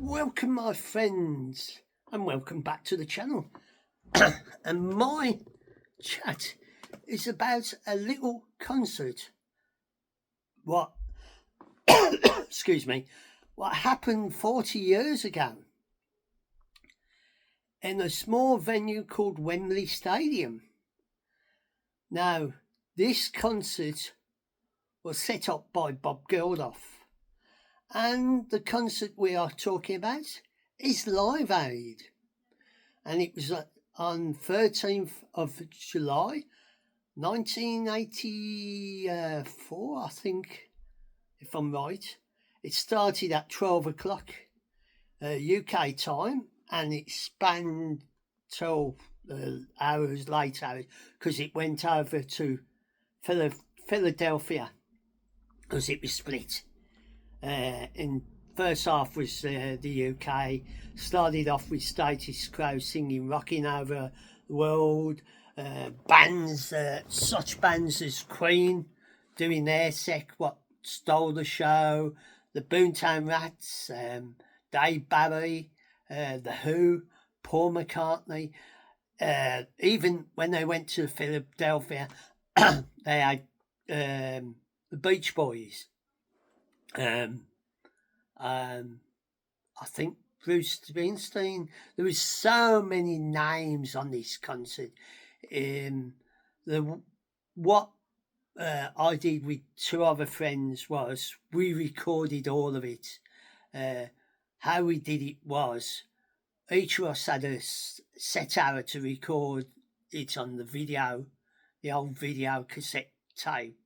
Welcome, my friends, and welcome back to the channel. And my chat is about a little concert. What, excuse me, what happened 40 years ago in a small venue called Wembley Stadium. Now, this concert was set up by Bob Geldof, and the concert we are talking about is Live Aid, and it was on 13th of July 1984, I think, if I'm right. It started at 12 o'clock UK time, and it spanned till hours later because it went over to Philadelphia because it was split. In first half was the UK. Started off with Status Quo singing "Rocking Over the World." Bands, such bands as Queen, doing their set, what stole the show. The Boomtown Rats, Dave Barry, the Who, Paul McCartney. Even when they went to Philadelphia, they had the Beach Boys. I think Bruce Springsteen. There was so many names on this concert. What I did with two other friends was we recorded all of it. How we did it was each of us had a set hour to record it on the old video cassette tape,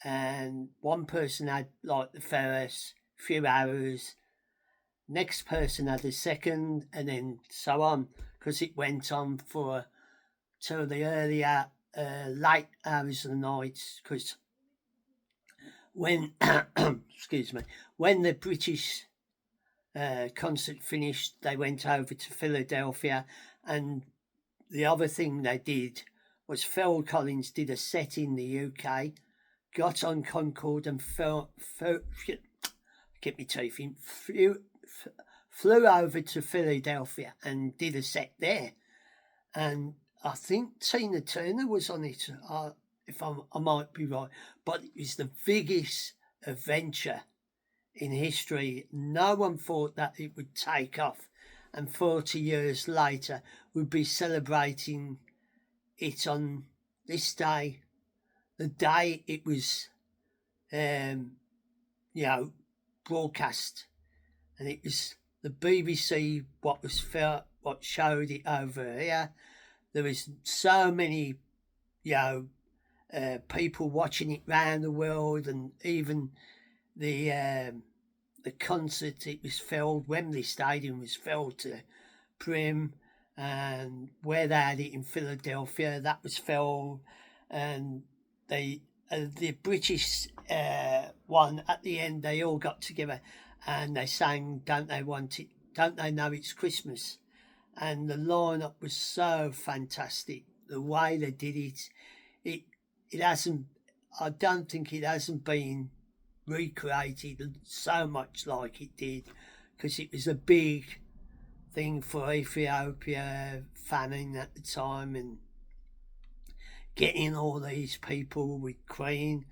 and one person had like the first few hours, next person had a second, and then so on, because it went on for till the late hours of the night. Because when excuse me, when the British concert finished, they went over to Philadelphia, and the other thing they did was Phil Collins did a set in the UK, got on Concorde and get me teeth in, flew over to Philadelphia and did a set there. And I think Tina Turner was on it, if I might be right, but it was the biggest adventure in history. No one thought that it would take off, and 40 years later we'd be celebrating it on this day, the day it was broadcast, and it was the BBC what showed it over here. There was so many people watching it round the world, and even the concert, it was filled. Wembley Stadium was filled to brim, and where they had it in Philadelphia, that was filled, and the British one at the end, they all got together and they sang "Don't They Want It? Don't They Know It's Christmas?" And the lineup was so fantastic. The way they did it, it hasn't. I don't think it hasn't been recreated so much like it did, because it was a big thing for Ethiopia, famine at the time, and getting all these people with Queen,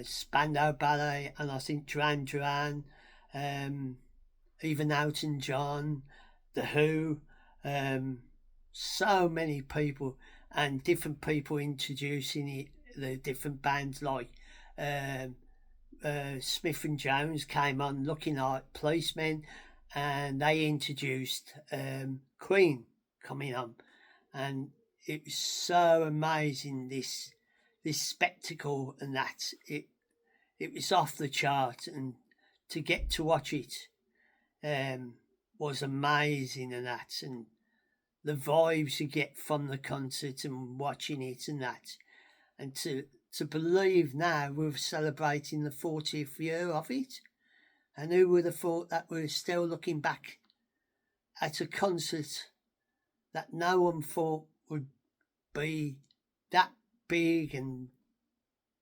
Spandau Ballet, and I think Duran Duran, even Elton John, The Who, so many people, and different people introducing it, the different bands like Smith and Jones came on looking like policemen, and they introduced Queen coming on, and it was so amazing, this spectacle, and that it was off the chart, and to get to watch it was amazing, and that, and the vibes you get from the concert and watching it, and that, and to believe now we're celebrating the 40th year of it, and who would have thought that we're still looking back at a concert that no one thought would be that big and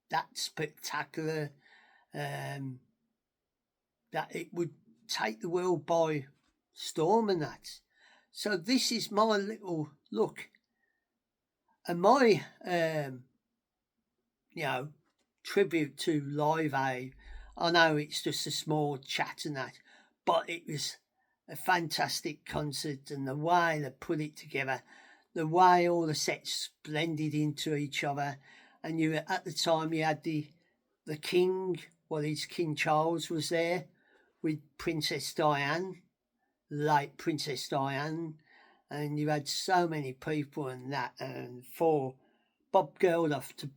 that spectacular, that it would take the world by storm and that. So this is my little look and my tribute to Live Aid. I know it's just a small chat and that, but it was a fantastic concert, and the way they put it together, the way all the sets blended into each other, and you at the time you had the king, King Charles was there with Princess Diane, late Princess Diane, and you had so many people and that, and for Bob Geldof to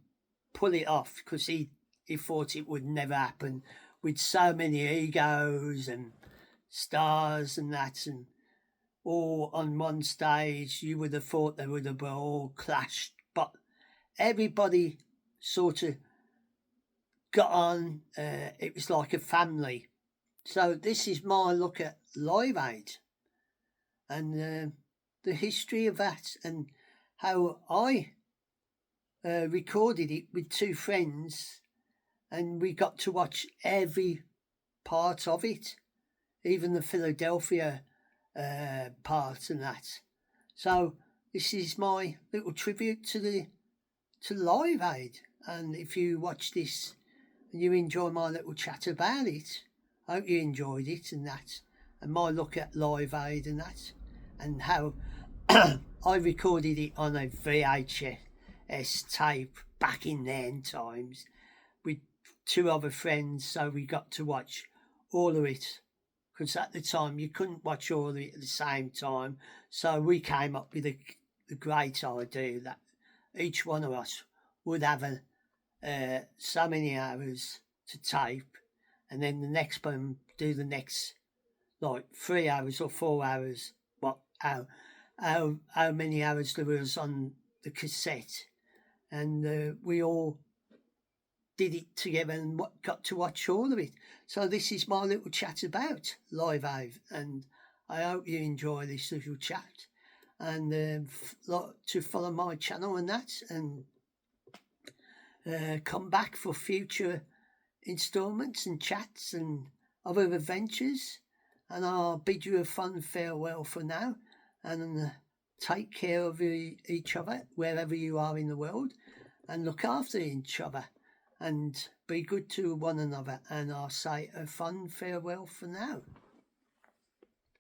pull it off because he thought it would never happen with so many egos and stars and that, and all on one stage. You would have thought they would have all clashed, but everybody sort of got on. It was like a family. So this is my look at Live Aid and the history of that, and how I recorded it with two friends, and we got to watch every part of it, even the Philadelphia part and that. So this is my little tribute to Live Aid, and if you watch this and you enjoy my little chat about it, I hope you enjoyed it and that, and my look at Live Aid and that, and how I recorded it on a VHS tape back in then times with two other friends, so we got to watch all of it, because at the time you couldn't watch all of it at the same time. So we came up with the great idea that each one of us would have so many hours to tape, and then the next one do the next, like 3 hours or 4 hours, how many hours there was on the cassette, and we all did it together and got to watch all of it. So this is my little chat about Live Aid, and I hope you enjoy this little chat, and to follow my channel and that, and come back for future installments and chats and other adventures. And I'll bid you a fond farewell for now, and take care of each other wherever you are in the world, and look after each other and be good to one another. And I'll say a fond farewell for now.